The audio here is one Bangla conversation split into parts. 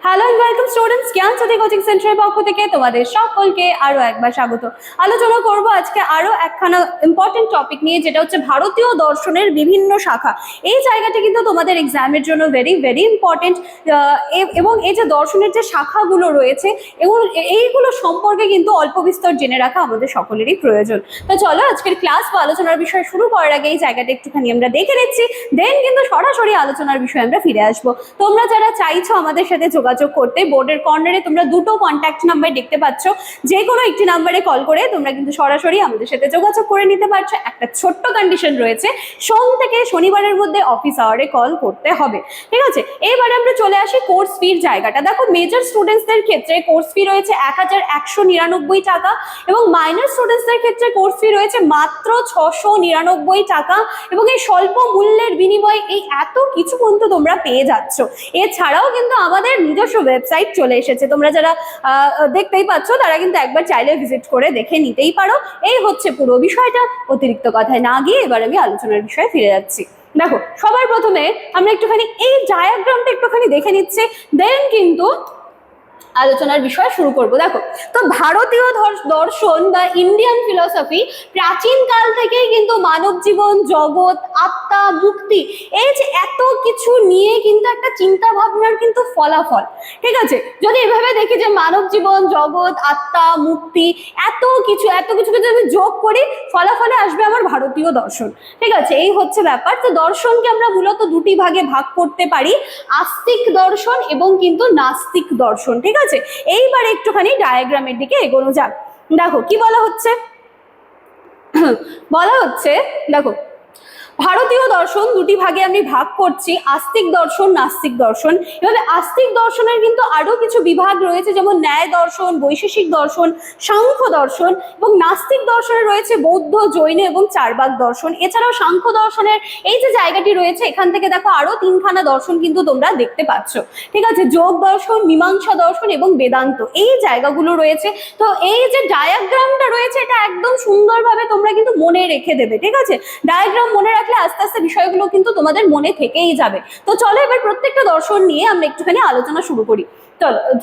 হ্যালো এন্ড ওয়েলকাম স্টুডেন্টস, জ্ঞান জ্যোতি কোচিং সেন্টারের পক্ষ থেকে তোমাদের সকলকে আরো একবার স্বাগত। আলোচনা করব আজকে আরো একখানা ইম্পর্টেন্ট টপিক নিয়ে, যেটা হচ্ছে ভারতীয় দর্শনের বিভিন্ন শাখা। এই জায়গাটা কিন্তু তোমাদের এক্সামের জন্য ভেরি ভেরি ইম্পর্টেন্ট, এবং এই যে দর্শনের যে শাখাগুলো রয়েছে এবং এইগুলো সম্পর্কে কিন্তু অল্প বিস্তর জেনে রাখা আমাদের সকলেরই প্রয়োজন। তো চলো আজকের ক্লাস বা আলোচনার বিষয় শুরু করার আগে এই জায়গাটা একটুখানি আমরা দেখে নিচ্ছি, দেন কিন্তু সরাসরি আলোচনার বিষয়ে আমরা ফিরে আসবো। তোমরা যারা চাইছো আমাদের সাথে যোগাযোগ করতে, বোর্ডের কর্নারে তোমরা দুটো কন্ট্যাক্ট নাম্বার দেখতে পাচ্ছ, যে কোনো একটি নাম্বারে কল করে তোমরা কিন্তু সরাসরি আমাদের সাথে যোগাযোগ করে নিতে পারছো। একটা ছোট্ট কন্ডিশন রয়েছে, সোম থেকে শনিবারের মধ্যে অফিস আওয়ারে কল করতে হবে, ঠিক আছে? এইবারে আমরা চলে আসি কোর্স ফির জায়গাটা। দেখো, মেজর স্টুডেন্টসদের ক্ষেত্রে কোর্স ফি রয়েছে 1199 টাকা এবং মাইনর স্টুডেন্টসদের ক্ষেত্রে কোর্স ফি রয়েছে মাত্র 699 টাকা। এবং এই স্বল্প মূল্যের বিনিময়ে এই এত কিছু কিন্তু তোমরা পেয়ে যাচ্ছ। এছাড়াও কিন্তু আমাদের নিজস্ব ওয়েবসাইট চলে এসেছে, তোমরা যারা দেখতেই পাচ্ছ তারা কিন্তু একবার চাইলে ভিজিট করে দেখে নিতেই পারো। এই হচ্ছে পুরো বিষয়টা। অতিরিক্ত কথায় না গিয়ে এবার আমি আলোচনার বিষয়ে ফিরে যাচ্ছি। দেখো, সবার প্রথমে আমরা একটুখানি এই ডায়াগ্রামটা একটুখানি দেখে নিচ্ছি, দেন কিন্তু আলোচনার বিষয় শুরু করব। দেখো, তো ভারতীয় দর্শন বা ইন্ডিয়ান ফিলসফি প্রাচীন কাল থেকেই কিন্তু মানব জীবন, জগৎ, আত্মা, মুক্তি, এই যে এত কিছু নিয়ে কিন্তু একটা চিন্তা ভাবনার কিন্তু ফলাফল, ঠিক আছে? যদি এভাবে দেখি যে মানব জীবন, জগৎ, আত্মা, মুক্তি, এত কিছু যদি আমি যোগ করি, ফলাফলে আসবে আমার ভারতীয় দর্শন, ঠিক আছে? এই হচ্ছে ব্যাপার। তো দর্শনকে আমরা মূলত দুটি ভাগে ভাগ করতে পারি, আস্তিক দর্শন এবং কিন্তু নাস্তিক দর্শন, ঠিক আছে? এইবার একটুখানি ডায়াগ্রামের দিকে এগোনো যাক। দেখো কি বলা হচ্ছে, দেখো, ভারতীয় দর্শন দুটি ভাগে আমি ভাগ করছি, আস্তিক দর্শন, নাস্তিক দর্শন। এভাবে আস্তিক দর্শনের কিন্তু আরো কিছু বিভাগ রয়েছে, যেমন ন্যায় দর্শন, বৈশেষিক দর্শন, সাংখ্য দর্শন, এবং নাস্তিক দর্শনে রয়েছে বৌদ্ধ, জৈন এবং চার্বাক দর্শন। এছাড়াও সাংখ্য দর্শনের এই যে জায়গাটি রয়েছে, এখান থেকে দেখো আরো তিনখানা দর্শন কিন্তু তোমরা দেখতে পাচ্ছ, ঠিক আছে? যোগ দর্শন, মীমাংসা দর্শন এবং বেদান্ত, এই জায়গাগুলো রয়েছে। তো এই যে ডায়াগ্রামটা রয়েছে, এটা একদম সুন্দরভাবে তোমরা কিন্তু মনে রেখে দেবে, ঠিক আছে? ডায়াগ্রাম মনে রাখলে আস্তে আস্তে বিষয়গুলো কিন্তু তোমাদের মনে থেকেই যাবে। তো চলো এবার প্রত্যেকটা দর্শন নিয়ে আমরা একটুখানি আলোচনা শুরু করি।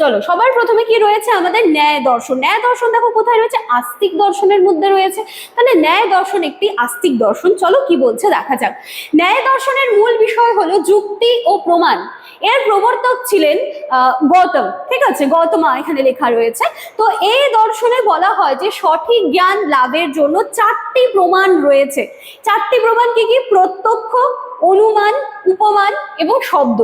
চলো সবার প্রথমে কি রয়েছে আমাদের ন্যায় দর্শন। ন্যায় দর্শন দেখো কোথায় রয়েছে, আস্তিক দর্শনের মধ্যে রয়েছে। তাহলে ন্যায় দর্শন একটি আস্তিক দর্শন। চলো কি বলছে দেখা যাক। ন্যায় দর্শনের মূল বিষয় হলো যুক্তি ও প্রমাণ। এর প্রবর্তক ছিলেন গৌতম, ঠিক আছে? গৌতমা এখানে লেখা রয়েছে। তো এই দর্শনে বলা হয় যে সঠিক জ্ঞান লাভের জন্য চারটি প্রমাণ রয়েছে। চারটি প্রমাণ কি কি? প্রত্যক্ষ, অনুমান, উপমান এবং শব্দ।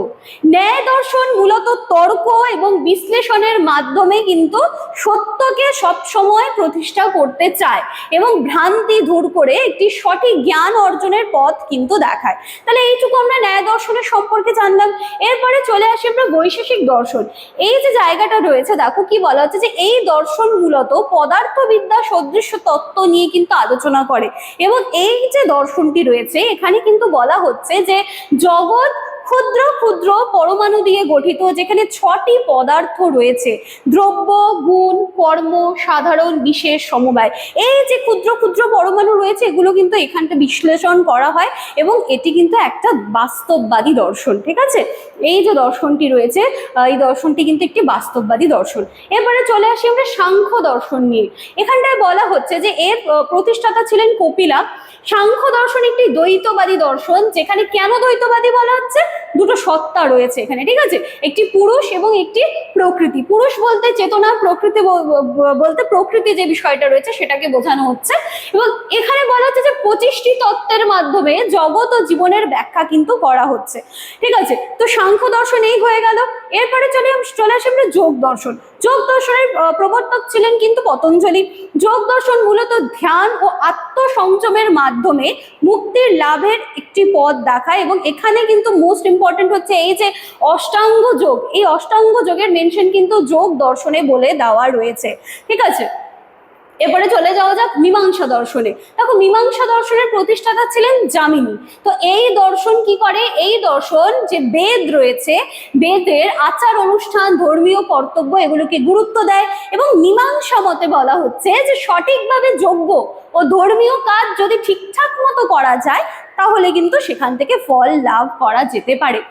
ন্যায় দর্শন মূলত তর্ক এবং বিশ্লেষণের মাধ্যমে কিন্তু সত্যকে সবসময় প্রতিষ্ঠা করতে চায় এবং ভ্রান্তি দূর করে একটি সঠিক জ্ঞান অর্জনের পথ কিন্তু দেখায়। তাহলে এইটুকু আমরা ন্যায় দর্শনের সম্পর্কে জানলাম। এরপরে চলে আসি আমরা বৈশেষিক দর্শন। এই যে জায়গাটা রয়েছে, দেখো কি বলা হচ্ছে যে এই দর্শন মূলত পদার্থবিদ্যা সদৃশ তত্ত্ব নিয়ে কিন্তু আলোচনা করে। এবং এই যে দর্শনটি রয়েছে, এখানে কিন্তু বলা হচ্ছে যে জগৎ ক্ষুদ্র ক্ষুদ্র পরমাণু দিয়ে গঠিত, যেখানে 6টি পদার্থ রয়েছে: দ্রব্য, গুণ, কর্ম, সাধারণ, বিশেষ, সমবায়। এই যে ক্ষুদ্র ক্ষুদ্র পরমাণু রয়েছে, এগুলো কিন্তু এখানটা বিশ্লেষণ করা হয় এবং এটি কিন্তু একটা বাস্তববাদী দর্শন, ঠিক আছে? এই যে দর্শনটি রয়েছে, এই দর্শনটি কিন্তু একটি বাস্তববাদী দর্শন। এরপরে চলে আসি আমরা সাংখ্য দর্শন নিয়ে। এখানটায় বলা হচ্ছে যে এর প্রতিষ্ঠাতা ছিলেন কপিলা। সাংখ্য দর্শন একটি দ্বৈতবাদী দর্শন, যেখানে কেন দ্বৈতবাদী বলা হচ্ছে? দুটো সত্তা রয়েছে এখানে, ঠিক আছে? একটি পুরুষ এবং একটি প্রকৃতি। পুরুষ বলতে চেতনা, প্রকৃতি বলতে প্রকৃতি যে বিষয়টা রয়েছে সেটাকে বোঝানো হচ্ছে। এবং এখানে বলা হচ্ছে যে 25টি তত্ত্বের মাধ্যমে জগৎ ও জীবনের ব্যাখ্যা কিন্তু করা হচ্ছে, ঠিক আছে? তো সাংখ্য দর্শন এই হয়ে গেল। এরপরে চলে আসি আমরা যোগ দর্শন। যোগ দর্শনের প্রবর্তক ছিলেন কিন্তু পতঞ্জলি। যোগ দর্শন মূলত ধ্যান ও আত্মসংযমের মাধ্যমে মুক্তির লাভের একটি পথ দেখায়। এবং এখানে কিন্তু মোস্ট ইম্পর্টেন্ট হচ্ছে এই যে অষ্টাঙ্গ যোগ। এই অষ্টাঙ্গ যোগের মেনশন কিন্তু যোগ দর্শনে বলে দেওয়া রয়েছে, ঠিক আছে? এবারে চলে যাওয়া যাক মীমাংসা দর্শনে। দেখো, মীমাংসা দর্শনের প্রতিষ্ঠাতা ছিলেন যামিনী। তো এই দর্শন কি করে? এই দর্শন যে বেদ রয়েছে, বেদের আচার অনুষ্ঠান, ধর্মীয় কর্তব্য, এগুলোকে গুরুত্ব দেয়। এবং মীমাংসা মতে বলা হচ্ছে যে সঠিকভাবে যোগ্য ও ধর্মীয় কাজ যদি ঠিকঠাক মতো করা যায়, তাহলে কিন্তু সেখান থেকে ফল লাভ করা যেতে পারে।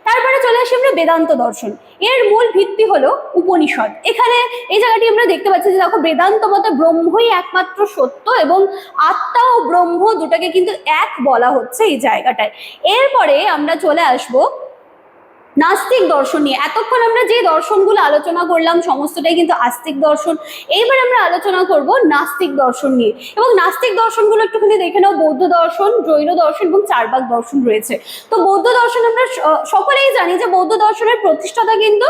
তারপরে চলে আসি আমরা বেদান্ত দর্শন। এর মূল ভিত্তি হলো উপনিষদ। এখানে এই জায়গাটি আমরা দেখতে পাচ্ছি যে দেখো, বেদান্ত মতে ব্রহ্মই একমাত্র সত্য এবং আত্মা ও ব্রহ্ম দুটাকে কিন্তু এক বলা হচ্ছে এই জায়গাটায়। এরপরে আমরা চলে আসবো নাস্তিক দর্শন নিয়ে। এতক্ষণ আমরা যে দর্শনগুলো আলোচনা করলাম সমস্তটাই কিন্তু আস্তিক দর্শন। এইবার আমরা আলোচনা করব নাস্তিক দর্শন নিয়ে, এবং নাস্তিক দর্শনগুলো একটুখানি দেখে নাও। বৌদ্ধ দর্শন, জৈন দর্শন এবং চারবাক দর্শন রয়েছে। তো বৌদ্ধ দর্শন আমরা সকলেই জানি যে বৌদ্ধ দর্শনের প্রতিষ্ঠাতা কিন্তু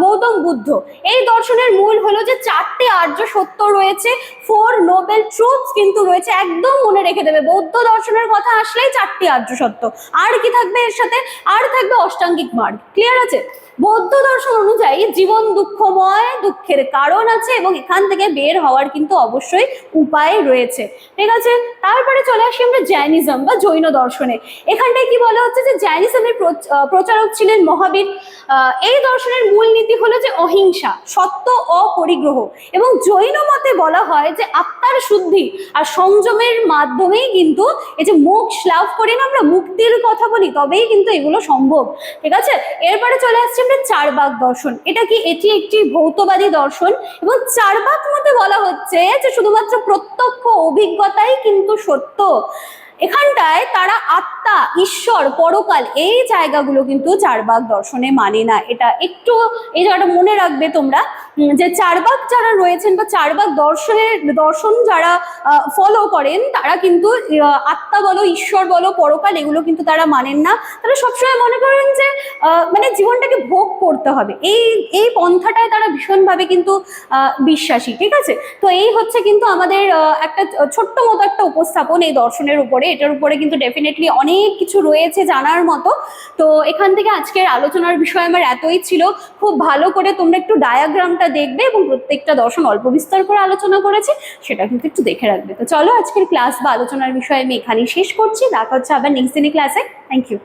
গৌতম বুদ্ধ। এই দর্শনের মূল হলো যে 4টে আর্য সত্য রয়েছে, 4 নোবেল ট্রুথস কিন্তু রয়েছে। একদম মনে রেখে দেবে, বৌদ্ধ দর্শনের কথা আসলেই 4টি আর্য সত্য। আর কি থাকবে এর সাথে? আর থাকবে অষ্টাঙ্গিক মার্গ। ক্লিয়ার আছে? বৌদ্ধ দর্শন অনুযায়ী জীবন দুঃখময়, দুঃখের কারণ আছে এবং এখান থেকে বের হওয়ার কিন্তু অবশ্যই উপায় রয়েছে। ঠিক আছে, তারপরে চলে আসি আমরা জৈনিজম বা জৈন দর্শনে। এখানটায় কি বলা হচ্ছে যে জৈনিজমের প্রচারক ছিলেন মহাবীর। এই দর্শনের মূল নীতি হলো যে অহিংসা, সত্য, অপরিগ্রহ। এবং জৈন মতে বলা হয় যে আত্মার শুদ্ধি আর সংযমের মাধ্যমেই কিন্তু এই যে মোক্ষ লাভ করি না আমরা, মুক্তির কথা বলি, তবেই কিন্তু এগুলো সম্ভব। ঠিক আছে, এরপরে চলে আসছে আমরা চারবাক দর্শন। এটা কি? এটি একটি ভৌতবাদী দর্শন এবং চারবাক মতে বলা হচ্ছে যে শুধুমাত্র প্রত্যক্ষ অভিজ্ঞতাই কিন্তু সত্য। এখানটায় তারা আত্মা, ঈশ্বর, পরকাল এই জায়গাগুলো কিন্তু চারবাক দর্শনে মানে না। এটা একটু এই জায়গাটা মনে রাখবে তোমরা, যে চারবাক যারা রয়েছেন বা চারবাক দর্শন যারা ফলো করেন তারা কিন্তু আত্মা বলো, ঈশ্বর বলো, পরকাল এগুলো কিন্তু তারা মানেন না। তারা সবসময় মনে করেন যে মানে জীবনটাকে ভোগ করতে হবে। এই পন্থাটায় তারা ভীষণভাবে কিন্তু বিশ্বাসী। ঠিক আছে, তো এই হচ্ছে কিন্তু আমাদের একটা ছোট্ট মতো একটা উপস্থাপন এই দর্শনের উপরে। এটার উপরে কিন্তু ডেফিনেটলি অনেক কিছু রয়েছে জানার মতো। তো এখান থেকে আজকের আলোচনার বিষয় আমার এতই ছিল। খুব ভালো করে তোমরা একটু ডায়াগ্রামটা দেখবে এবং প্রত্যেকটা দর্শন অল্প বিস্তার করে আলোচনা করেছে সেটা কিন্তু একটু দেখে রাখবে। তো চলো আজকের ক্লাস বা আলোচনার বিষয় আমি এখানেই শেষ করছি। দেখা হচ্ছে আবার নেক্সট দিনের ক্লাসে। Thank you.